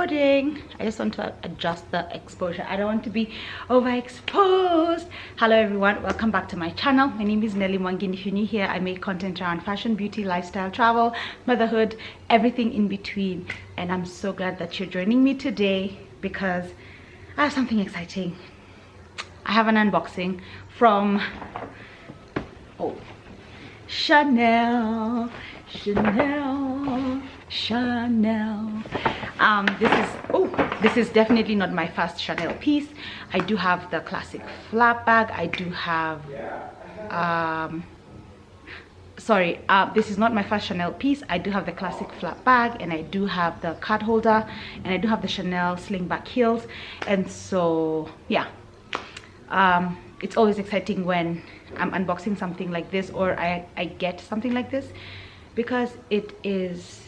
recording. I just want to adjust the exposure. I don't want to be overexposed. Hello everyone, welcome back to my channel. My name is Nelly Mwangin. If you're new here, I make content around fashion, beauty, lifestyle, travel, motherhood, everything in between. And I'm so glad that you're joining me today because I have something exciting. I have an unboxing from Chanel. This is definitely not my first Chanel piece. I do have the classic flap bag. I do have this is not my first Chanel piece. I do have the classic flap bag, and I do have the card holder, and I do have the Chanel slingback heels. And so yeah, it's always exciting when I'm unboxing something like this, or I get something like this, because it is,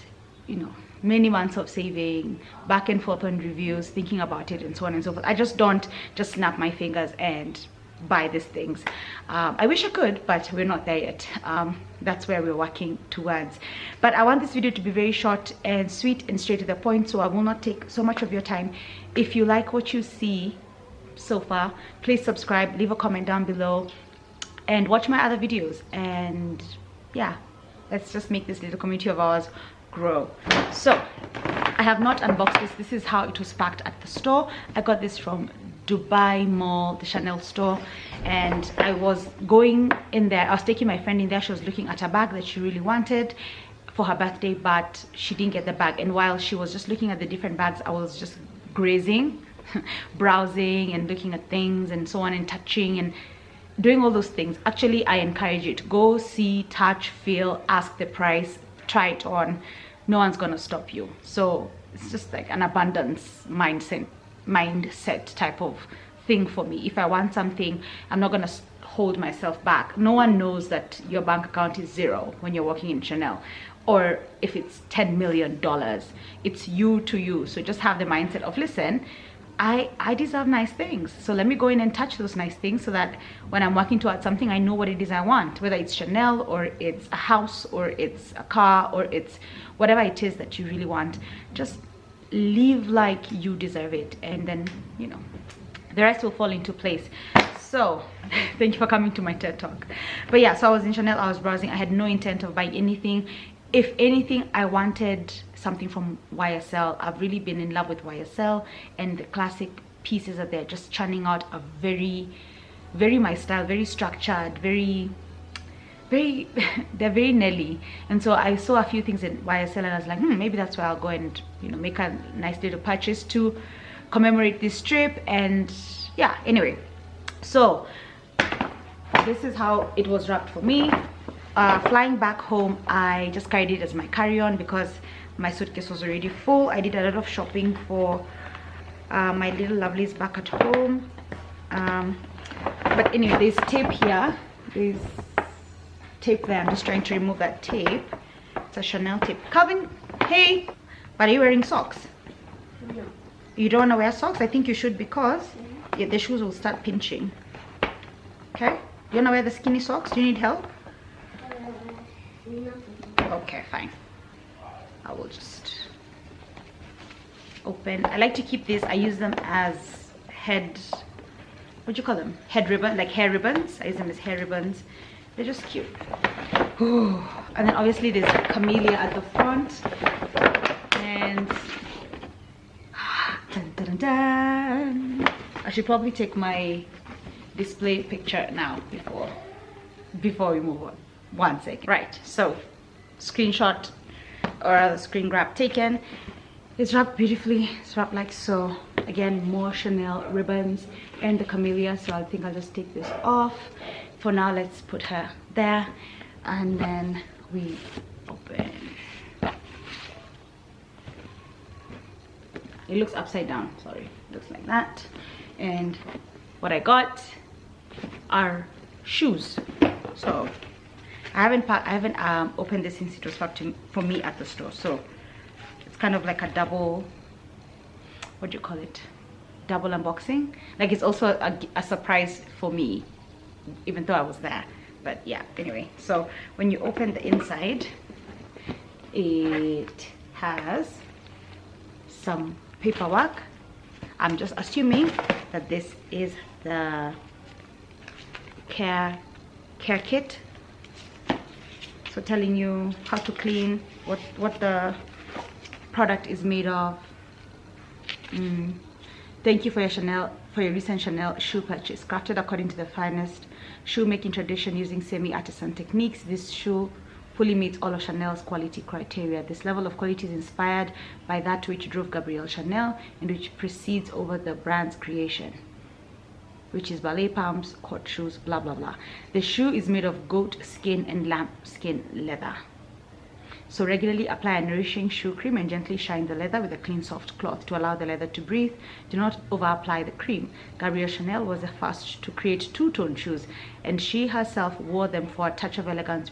you know, many months of saving, back and forth on reviews, thinking about it, and so on and so forth. I just don't just snap my fingers and buy these things. I wish I could, but we're not there yet. That's where we're working towards. But I want this video to be very short and sweet and straight to the point, so I will not take so much of your time. If you like what you see so far, please subscribe, leave a comment down below, and watch my other videos. And yeah, let's just make this little community of ours grow. So I have not unboxed this. This is how it was packed at the store. I got this from Dubai Mall, the Chanel store, and I was going in there. I was taking my friend in there. She was looking at a bag that she really wanted for her birthday, but she didn't get the bag. And while she was just looking at the different bags, I was just grazing browsing and looking at things and so on, and touching and doing all those things. Actually, I encourage you to go see, touch, feel, ask the price, try it on. No one's gonna stop you. So it's just like an abundance mindset type of thing for me. If I want something, I'm not gonna hold myself back. No one knows that your bank account is zero when you're working in Chanel, or if it's $10 million. It's you to you. So just have the mindset of, listen, I deserve nice things, so let me go in and touch those nice things, so that when I'm working towards something, I know what it is I want, whether it's Chanel, or it's a house, or it's a car, or it's whatever it is that you really want. Just live like you deserve it, and then, you know, the rest will fall into place. So thank you for coming to my TED Talk. But yeah, so I was in Chanel, I was browsing. I had no intent of buying anything. If anything, I wanted something from YSL. I've really been in love with YSL, and the classic pieces that they're just churning out are very, very my style, very structured, very they're very Nelly. And so I saw a few things in YSL, and I was like, maybe that's where I'll go and, you know, make a nice little purchase to commemorate this trip. And yeah, anyway, so this is how it was wrapped for me. Flying back home, I just carried it as my carry-on because my suitcase was already full. I did a lot of shopping for my little lovelies back at home. But anyway, there's tape here. There's tape there. I'm just trying to remove that tape. It's a Chanel tape. Calvin, hey, but are you wearing socks? No. You don't want to wear socks? I think you should, because yeah, the shoes will start pinching. Okay? You want to wear the skinny socks? Do you need help? Okay, fine. I will just open. I like to keep these. I use them as what do you call them? Head ribbon, like hair ribbons. I use them as hair ribbons. They're just cute. Ooh. And then obviously there's a camellia at the front. And dun, dun, dun, dun. I should probably take my display picture now before we move on. 1 second. Right, so screenshot, or rather screen grab taken. It's wrapped beautifully. It's wrapped like so. Again, more Chanel ribbons and the camellia, so I think I'll just take this off for now. Let's put her there, and then we open. It looks upside down, sorry. It looks like that. And what I got are shoes. So I haven't opened this since it was packed for me at the store. So it's kind of like a double, what do you call it? Double unboxing. Like, it's also a surprise for me, even though I was there. But yeah, anyway, so when you open the inside, it has some paperwork. I'm just assuming that this is the care kit, so telling you how to clean, what the product is made of. Thank you for your recent Chanel shoe purchase. Crafted according to the finest shoemaking tradition using semi-artisan techniques, this shoe fully meets all of Chanel's quality criteria. This level of quality is inspired by that which drove Gabrielle Chanel and which precedes over the brand's creation, which is ballet pumps, court shoes, blah blah blah. The shoe is made of goat skin and lamb skin leather. So regularly apply a nourishing shoe cream and gently shine the leather with a clean soft cloth to allow the leather to breathe. Do not over apply the cream. Gabrielle Chanel was the first to create two-tone shoes, and she herself wore them for a touch of elegance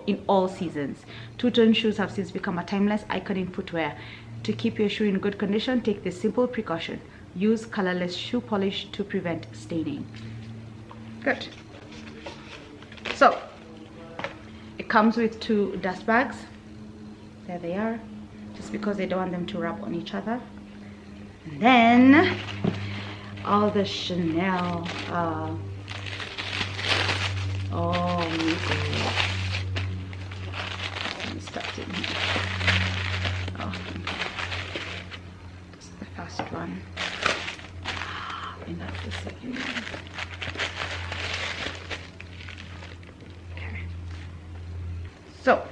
in all seasons. Two-tone shoes have since become a timeless icon in footwear. To keep your shoe in good condition, take this simple precaution. Use colorless shoe polish to prevent staining. Good. So it comes with 2 dust bags. There they are, just because I don't want them to rub on each other. And then all the Chanel music. Let me start in here. Oh, this is the first one, and that's the second one. Okay. So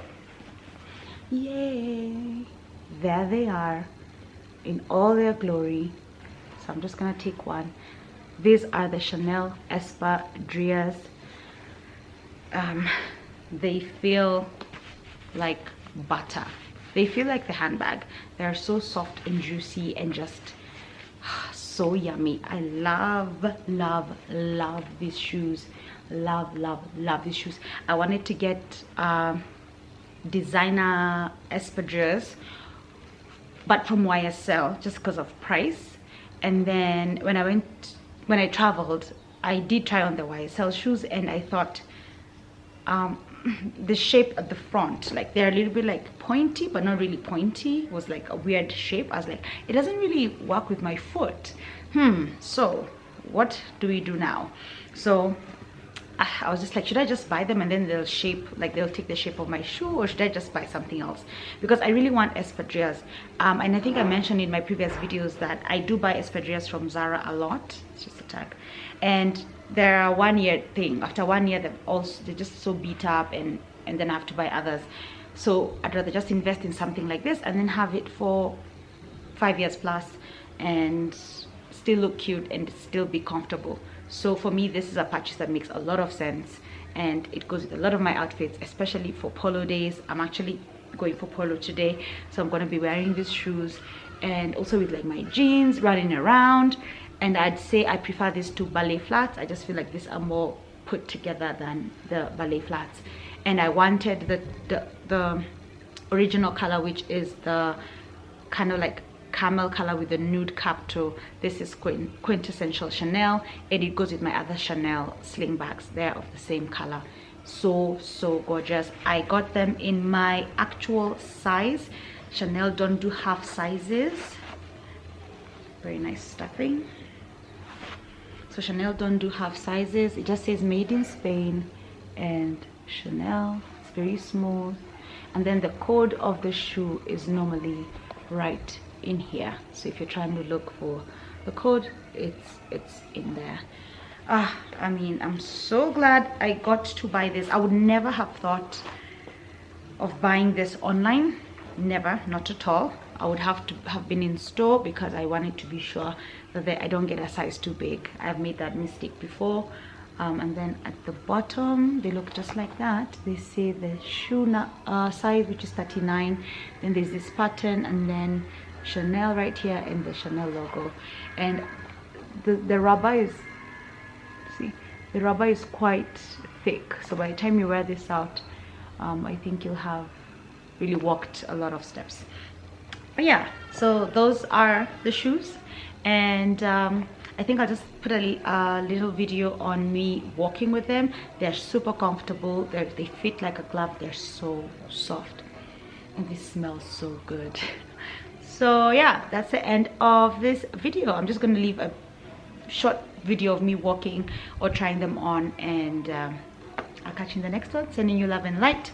yay, there they are in all their glory. So I'm just gonna take one. These are the Chanel Espadrilles. They feel like butter. They feel like the handbag. They're so soft and juicy and just so yummy. I love these shoes. Love these shoes. I wanted to get designer espadrilles, but from YSL, just because of price. And then when I traveled, I did try on the YSL shoes, and I thought the shape at the front, like they're a little bit like pointy but not really pointy, was like a weird shape. I was like, it doesn't really work with my foot. So what do we do now? So I was just like, should I just buy them and then they'll take the shape of my shoe, or should I just buy something else? Because I really want espadrilles. And I think I mentioned in my previous videos that I do buy espadrilles from Zara a lot. It's just a tag. And they're a 1-year thing. After 1 year, they're just so beat up, and then I have to buy others. So I'd rather just invest in something like this and then have it for 5 years plus and still look cute and still be comfortable. So for me, this is a purchase that makes a lot of sense, and it goes with a lot of my outfits, especially for polo days. I'm actually going for polo today, so I'm going to be wearing these shoes, and also with like my jeans, running around. And I'd say I prefer these to ballet flats. I just feel like these are more put together than the ballet flats. And I wanted the original color, which is the kind of like camel color with the nude cap toe. This is quintessential Chanel, and it goes with my other Chanel sling bags. They're of the same color. So gorgeous. I got them in my actual size. Chanel don't do half sizes. Very nice stuffing. So Chanel don't do half sizes. It just says made in Spain and Chanel. It's very smooth, and then the code of the shoe is normally right in here. So if you're trying to look for the code, it's in there. I mean, I'm so glad I got to buy this. I would never have thought of buying this online. Never, not at all. I would have to have been in store, because I wanted to be sure that I don't get a size too big. I've made that mistake before. And then at the bottom, they look just like that. They say the shoe size, which is 39. Then there's this pattern, and then Chanel right here, and the Chanel logo. And the rubber is, see, the rubber is quite thick. So by the time you wear this out, I think you'll have really walked a lot of steps. But yeah, so those are the shoes, and I think I'll just put a little video on me walking with them. They're super comfortable. They fit like a glove. They're so soft, and they smell so good. So yeah, that's the end of this video. I'm just going to leave a short video of me walking or trying them on, and I'll catch you in the next one. Sending you love and light.